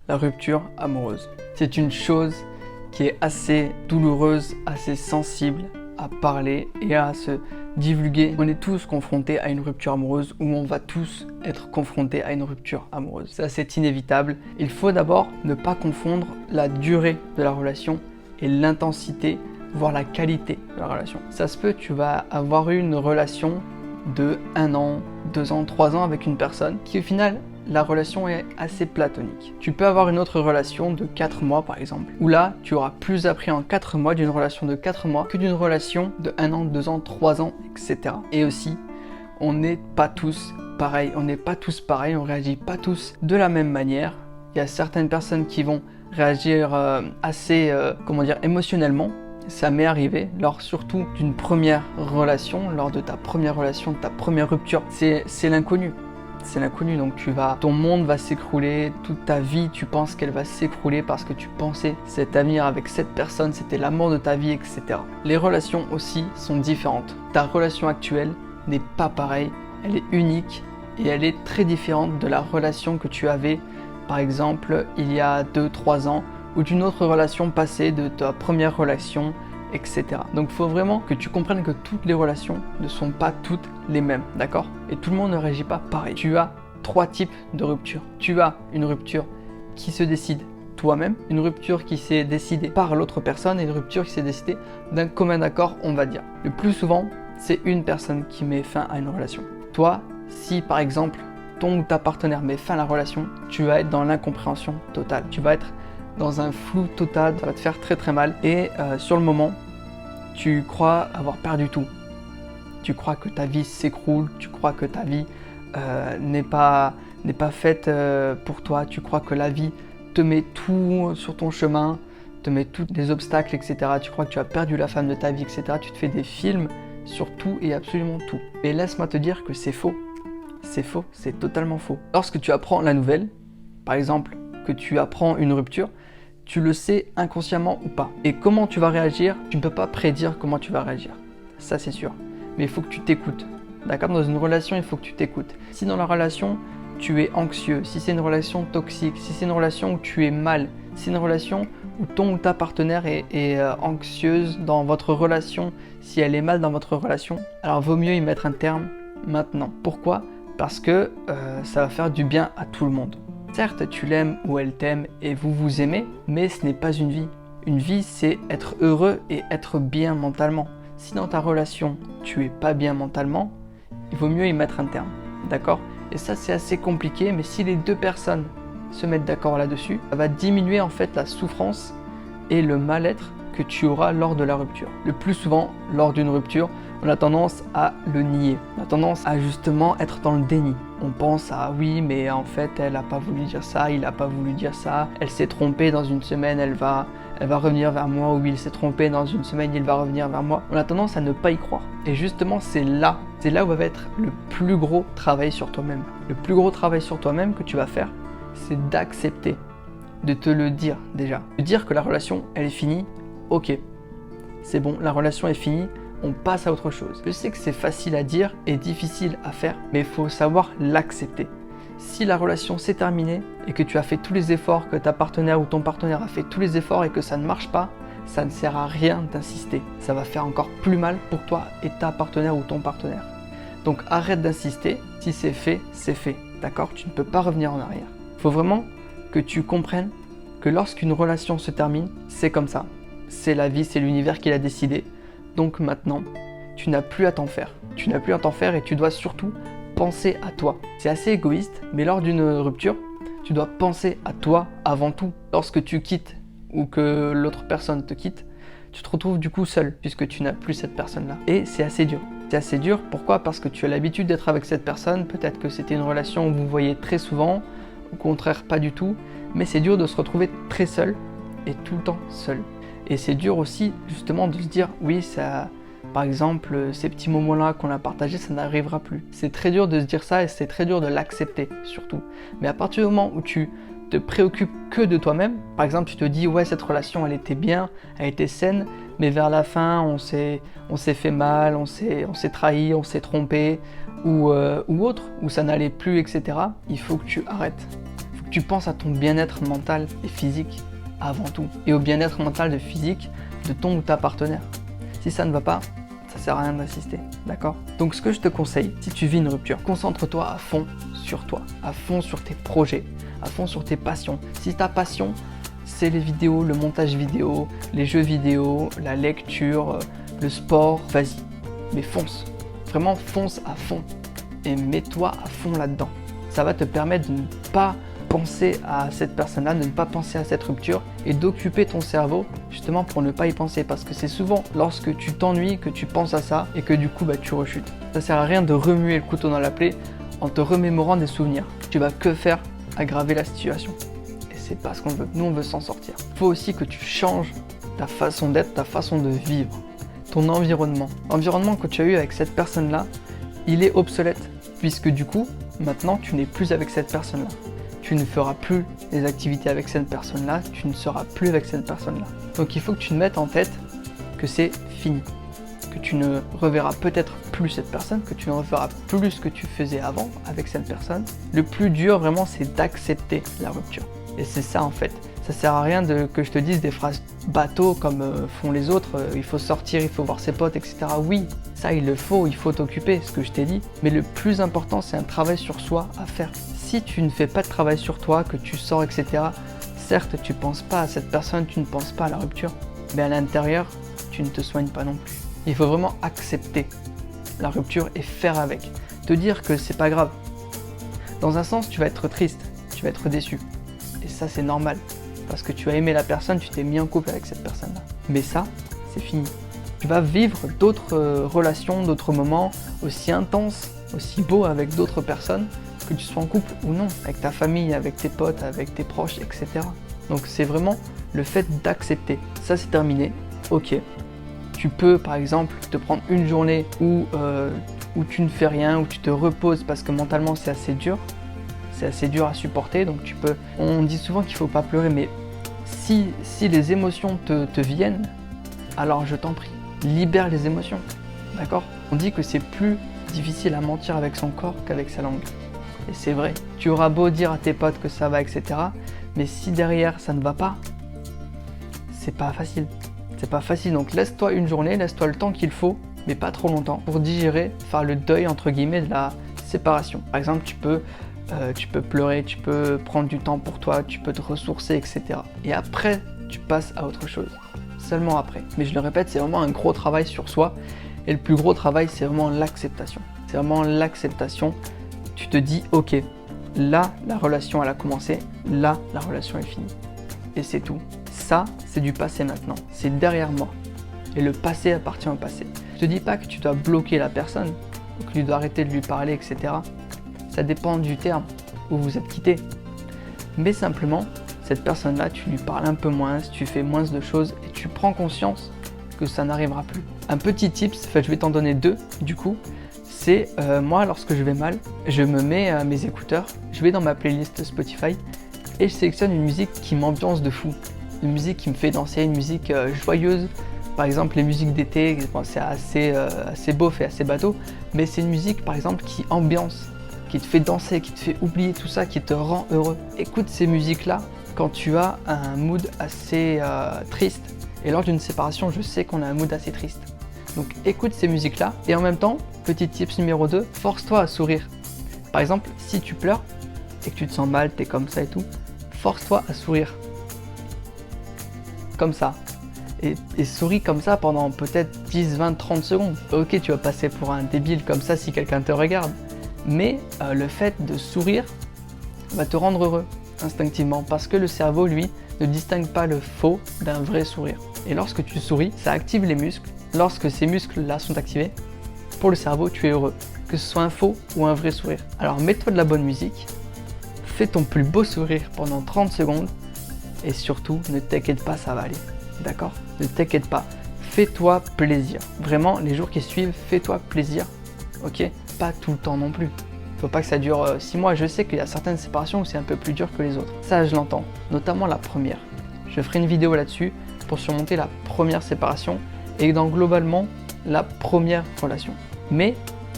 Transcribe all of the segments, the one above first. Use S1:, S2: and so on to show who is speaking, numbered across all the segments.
S1: la rupture amoureuse. C'est une chose qui est assez douloureuse, assez sensible à parler et à se divulguer. On est tous confrontés à une rupture amoureuse ou on va tous être confrontés à une rupture amoureuse. Ça, c'est inévitable. Il faut d'abord ne pas confondre la durée de la relation et l'intensité, voire la qualité de la relation. Ça se peut, tu vas avoir eu une relation de 1 an, 2 ans, 3 ans avec une personne qui au final, la relation est assez platonique. Tu peux avoir une autre relation de 4 mois par exemple, où là, tu auras plus appris en 4 mois d'une relation de 4 mois que d'une relation de 1 an, 2 ans, 3 ans, etc. Et aussi, on n'est pas tous pareils, on ne réagit pas tous de la même manière. Il y a certaines personnes qui vont réagir assez, émotionnellement. Ça m'est arrivé lors surtout d'une première relation, lors de ta première relation, de ta première rupture. C'est l'inconnu. C'est l'inconnu, donc ton monde va s'écrouler, toute ta vie, tu penses qu'elle va s'écrouler parce que tu pensais cet avenir avec cette personne, c'était l'amour de ta vie, etc. Les relations aussi sont différentes. Ta relation actuelle n'est pas pareille, elle est unique et elle est très différente de la relation que tu avais, par exemple, il y a 2-3 ans, ou d'une autre relation passée, de ta première relation, etc. Donc il faut vraiment que tu comprennes que toutes les relations ne sont pas toutes les mêmes, d'accord? Et tout le monde ne réagit pas pareil. Tu as 3 types de ruptures. Tu as une rupture qui se décide toi-même, une rupture qui s'est décidée par l'autre personne et une rupture qui s'est décidée d'un commun accord, on va dire. Le plus souvent, c'est une personne qui met fin à une relation. Toi, si par exemple, ton ou ta partenaire met fin à la relation, tu vas être dans l'incompréhension totale. Tu vas être dans un flou total, ça va te faire très très mal et sur le moment, tu crois avoir perdu tout. Tu crois que ta vie s'écroule, tu crois que ta vie n'est pas faite pour toi, tu crois que la vie te met tout sur ton chemin, te met tous des obstacles, etc. Tu crois que tu as perdu la femme de ta vie, etc. Tu te fais des films sur tout et absolument tout. Et laisse-moi te dire que c'est faux. C'est faux, c'est totalement faux. Lorsque tu apprends la nouvelle, par exemple, que tu apprends une rupture, tu le sais inconsciemment ou pas. Et comment tu vas réagir, tu ne peux pas prédire comment tu vas réagir. Ça, c'est sûr. Mais il faut que tu t'écoutes. D'accord? Dans une relation, il faut que tu t'écoutes. Si dans la relation, tu es anxieux, si c'est une relation toxique, si c'est une relation où tu es mal, si c'est une relation où ton ou ta partenaire est anxieuse dans votre relation, si elle est mal dans votre relation, alors vaut mieux y mettre un terme maintenant. Pourquoi? Parce que ça va faire du bien à tout le monde. Certes, tu l'aimes ou elle t'aime et vous vous aimez, mais ce n'est pas une vie. Une vie, c'est être heureux et être bien mentalement. Si dans ta relation, tu es pas bien mentalement, il vaut mieux y mettre un terme, d'accord? Et ça, c'est assez compliqué, mais si les deux personnes se mettent d'accord là-dessus, ça va diminuer en fait la souffrance et le mal-être que tu auras lors de la rupture. Le plus souvent, lors d'une rupture, on a tendance à le nier. On a tendance à justement être dans le déni. On pense à oui, mais en fait, elle n'a pas voulu dire ça, il n'a pas voulu dire ça, elle s'est trompée dans une semaine, elle va revenir vers moi, ou il s'est trompé dans une semaine, il va revenir vers moi. On a tendance à ne pas y croire. Et justement, c'est là où va être le plus gros travail sur toi-même. Le plus gros travail sur toi-même que tu vas faire, c'est d'accepter, de te le dire déjà. De dire que la relation, elle est finie, ok, c'est bon, la relation est finie, on passe à autre chose. Je sais que c'est facile à dire et difficile à faire, mais il faut savoir l'accepter. Si la relation s'est terminée et que tu as fait tous les efforts, que ta partenaire ou ton partenaire a fait tous les efforts et que ça ne marche pas, ça ne sert à rien d'insister. Ça va faire encore plus mal pour toi et ta partenaire ou ton partenaire. Donc arrête d'insister, si c'est fait, d'accord? Tu ne peux pas revenir en arrière. Il faut vraiment que tu comprennes que lorsqu'une relation se termine, c'est comme ça. C'est la vie, c'est l'univers qui l'a décidé. Donc maintenant, tu n'as plus à t'en faire. Tu n'as plus à t'en faire et tu dois surtout penser à toi. C'est assez égoïste, mais lors d'une rupture, tu dois penser à toi avant tout. Lorsque tu quittes ou que l'autre personne te quitte, tu te retrouves du coup seul puisque tu n'as plus cette personne-là. Et c'est assez dur. C'est assez dur, pourquoi? Parce que tu as l'habitude d'être avec cette personne, peut-être que c'était une relation où vous voyez très souvent, au contraire pas du tout, mais c'est dur de se retrouver très seul et tout le temps seul. Et c'est dur aussi justement de se dire oui, ça, par exemple, ces petits moments-là qu'on a partagés, ça n'arrivera plus. C'est très dur de se dire ça et c'est très dur de l'accepter surtout. Mais à partir du moment où tu te préoccupes que de toi-même, par exemple tu te dis ouais, cette relation elle était bien, elle était saine, mais vers la fin on s'est fait mal, on s'est trahi, on s'est trompé ou autre, où ça n'allait plus, etc. Il faut que tu arrêtes. Il faut tu penses à ton bien-être mental et physique avant tout. Et au bien-être mental et physique de ton ou ta partenaire. Si ça ne va pas, ça sert à rien d'assister, d'accord? Donc ce que je te conseille, si tu vis une rupture, concentre-toi à fond sur toi, à fond sur tes projets, à fond sur tes passions. Si ta passion, c'est les vidéos, le montage vidéo, les jeux vidéo, la lecture, le sport, vas-y, mais fonce. Vraiment fonce à fond et mets-toi à fond là-dedans. Ça va te permettre de ne pas penser à cette personne-là, de ne pas penser à cette rupture et d'occuper ton cerveau justement pour ne pas y penser, parce que c'est souvent lorsque tu t'ennuies que tu penses à ça et que du coup tu rechutes. Ça sert à rien de remuer le couteau dans la plaie en te remémorant des souvenirs. Tu vas que faire aggraver la situation et c'est pas ce qu'on veut. Nous on veut s'en sortir. Il faut aussi que tu changes ta façon d'être, ta façon de vivre, ton environnement. L'environnement que tu as eu avec cette personne-là, il est obsolète puisque du coup maintenant tu n'es plus avec cette personne-là. Tu ne feras plus les activités avec cette personne-là, tu ne seras plus avec cette personne-là. Donc il faut que tu te mettes en tête que c'est fini, que tu ne reverras peut-être plus cette personne, que tu ne reverras plus ce que tu faisais avant avec cette personne. Le plus dur vraiment, c'est d'accepter la rupture. Et c'est ça en fait. Ça sert à rien que je te dise des phrases bateau comme font les autres, il faut sortir, il faut voir ses potes, etc. Oui, ça il faut t'occuper, ce que je t'ai dit. Mais le plus important, c'est un travail sur soi à faire. Si tu ne fais pas de travail sur toi, que tu sors, etc., certes, tu ne penses pas à cette personne, tu ne penses pas à la rupture, mais à l'intérieur, tu ne te soignes pas non plus. Il faut vraiment accepter la rupture et faire avec. Te dire que c'est pas grave. Dans un sens, tu vas être triste, tu vas être déçu. Et ça, c'est normal. Parce que tu as aimé la personne, tu t'es mis en couple avec cette personne-là. Mais ça, c'est fini. Tu vas vivre d'autres relations, d'autres moments aussi intenses, aussi beaux avec d'autres personnes, que tu sois en couple ou non, avec ta famille, avec tes potes, avec tes proches, etc. Donc c'est vraiment le fait d'accepter. Ça c'est terminé, ok. Tu peux par exemple te prendre une journée où tu ne fais rien, où tu te reposes parce que mentalement c'est assez dur à supporter, donc tu peux... On dit souvent qu'il ne faut pas pleurer, mais si les émotions te viennent, alors je t'en prie, libère les émotions, d'accord? On dit que c'est plus difficile à mentir avec son corps qu'avec sa langue. Et c'est vrai, tu auras beau dire à tes potes que ça va, etc. Mais si derrière ça ne va pas, c'est pas facile. C'est pas facile, donc laisse-toi une journée, laisse-toi le temps qu'il faut, mais pas trop longtemps, pour digérer, faire le deuil entre guillemets de la séparation. Par exemple, tu peux pleurer, tu peux prendre du temps pour toi, tu peux te ressourcer, etc. Et après, tu passes à autre chose. Seulement après. Mais je le répète, c'est vraiment un gros travail sur soi. Et le plus gros travail, c'est vraiment l'acceptation. C'est vraiment l'acceptation. Tu te dis, ok, là, la relation, elle a commencé. Là, la relation est finie. Et c'est tout. Ça, c'est du passé maintenant. C'est derrière moi. Et le passé appartient au passé. Je te dis pas que tu dois bloquer la personne, ou que tu dois arrêter de lui parler, etc. Ça dépend du terme où vous êtes quittés. Mais simplement, cette personne-là, tu lui parles un peu moins, tu fais moins de choses et tu prends conscience que ça n'arrivera plus. Un petit tips, je vais t'en donner deux du coup, c'est moi lorsque je vais mal, je me mets mes écouteurs, je vais dans ma playlist Spotify et je sélectionne une musique qui m'ambiance de fou. Une musique qui me fait danser, une musique joyeuse. Par exemple les musiques d'été, bon, c'est assez beauf et assez bateau, mais c'est une musique par exemple qui ambiance, qui te fait danser, qui te fait oublier tout ça, qui te rend heureux. Écoute ces musiques-là quand tu as un mood assez triste. Et lors d'une séparation, je sais qu'on a un mood assez triste. Donc écoute ces musiques-là et en même temps, petit tips numéro 2, force-toi à sourire. Par exemple, si tu pleures et que tu te sens mal, t'es comme ça et tout, force-toi à sourire. Comme ça. Et souris comme ça pendant peut-être 10, 20, 30 secondes. Ok, tu vas passer pour un débile comme ça si quelqu'un te regarde. Mais le fait de sourire va te rendre heureux instinctivement parce que le cerveau, lui, ne distingue pas le faux d'un vrai sourire. Et lorsque tu souris, ça active les muscles. Lorsque ces muscles-là sont activés, pour le cerveau, tu es heureux, que ce soit un faux ou un vrai sourire. Alors mets-toi de la bonne musique, fais ton plus beau sourire pendant 30 secondes et surtout, ne t'inquiète pas, ça va aller. D'accord? Ne t'inquiète pas, fais-toi plaisir. Vraiment, les jours qui suivent, fais-toi plaisir. Ok? Pas tout le temps non plus. Faut pas que ça dure 6 mois. Je sais qu'il y a certaines séparations où c'est un peu plus dur que les autres. Ça, je l'entends. Notamment la première. Je ferai une vidéo là-dessus pour surmonter la première séparation et dans globalement la première relation. Mais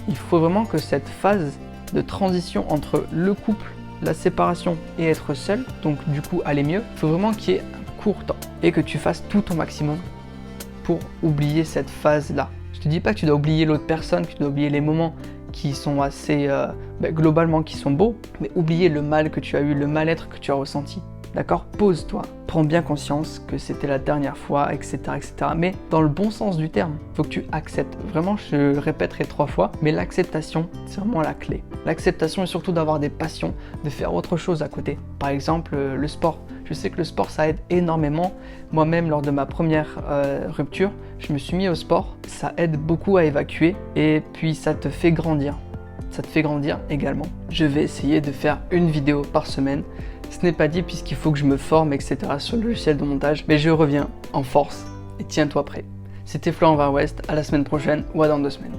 S1: il faut vraiment que cette phase de transition entre le couple la séparation et être seul, donc du coup aller mieux, il faut vraiment qu'il y ait un court temps et que tu fasses tout ton maximum pour oublier cette phase-là. Je te dis pas que tu dois oublier l'autre personne, que tu dois oublier les moments qui sont assez, globalement qui sont beaux, mais oublier le mal que tu as eu, le mal-être que tu as ressenti. D'accord? Pose-toi, prends bien conscience que c'était la dernière fois, etc., etc. Mais dans le bon sens du terme, il faut que tu acceptes. Vraiment, je le répéterai 3 fois, mais l'acceptation, c'est vraiment la clé. L'acceptation est surtout d'avoir des passions, de faire autre chose à côté. Par exemple, le sport. Je sais que le sport, ça aide énormément. Moi-même, lors de ma première rupture, je me suis mis au sport. Ça aide beaucoup à évacuer et puis ça te fait grandir. Ça te fait grandir également. Je vais essayer de faire une vidéo par semaine. Ce n'est pas dit puisqu'il faut que je me forme, etc. sur le logiciel de montage. Mais je reviens en force et tiens-toi prêt. C'était Florent Var West, à la semaine prochaine ou à dans 2 semaines.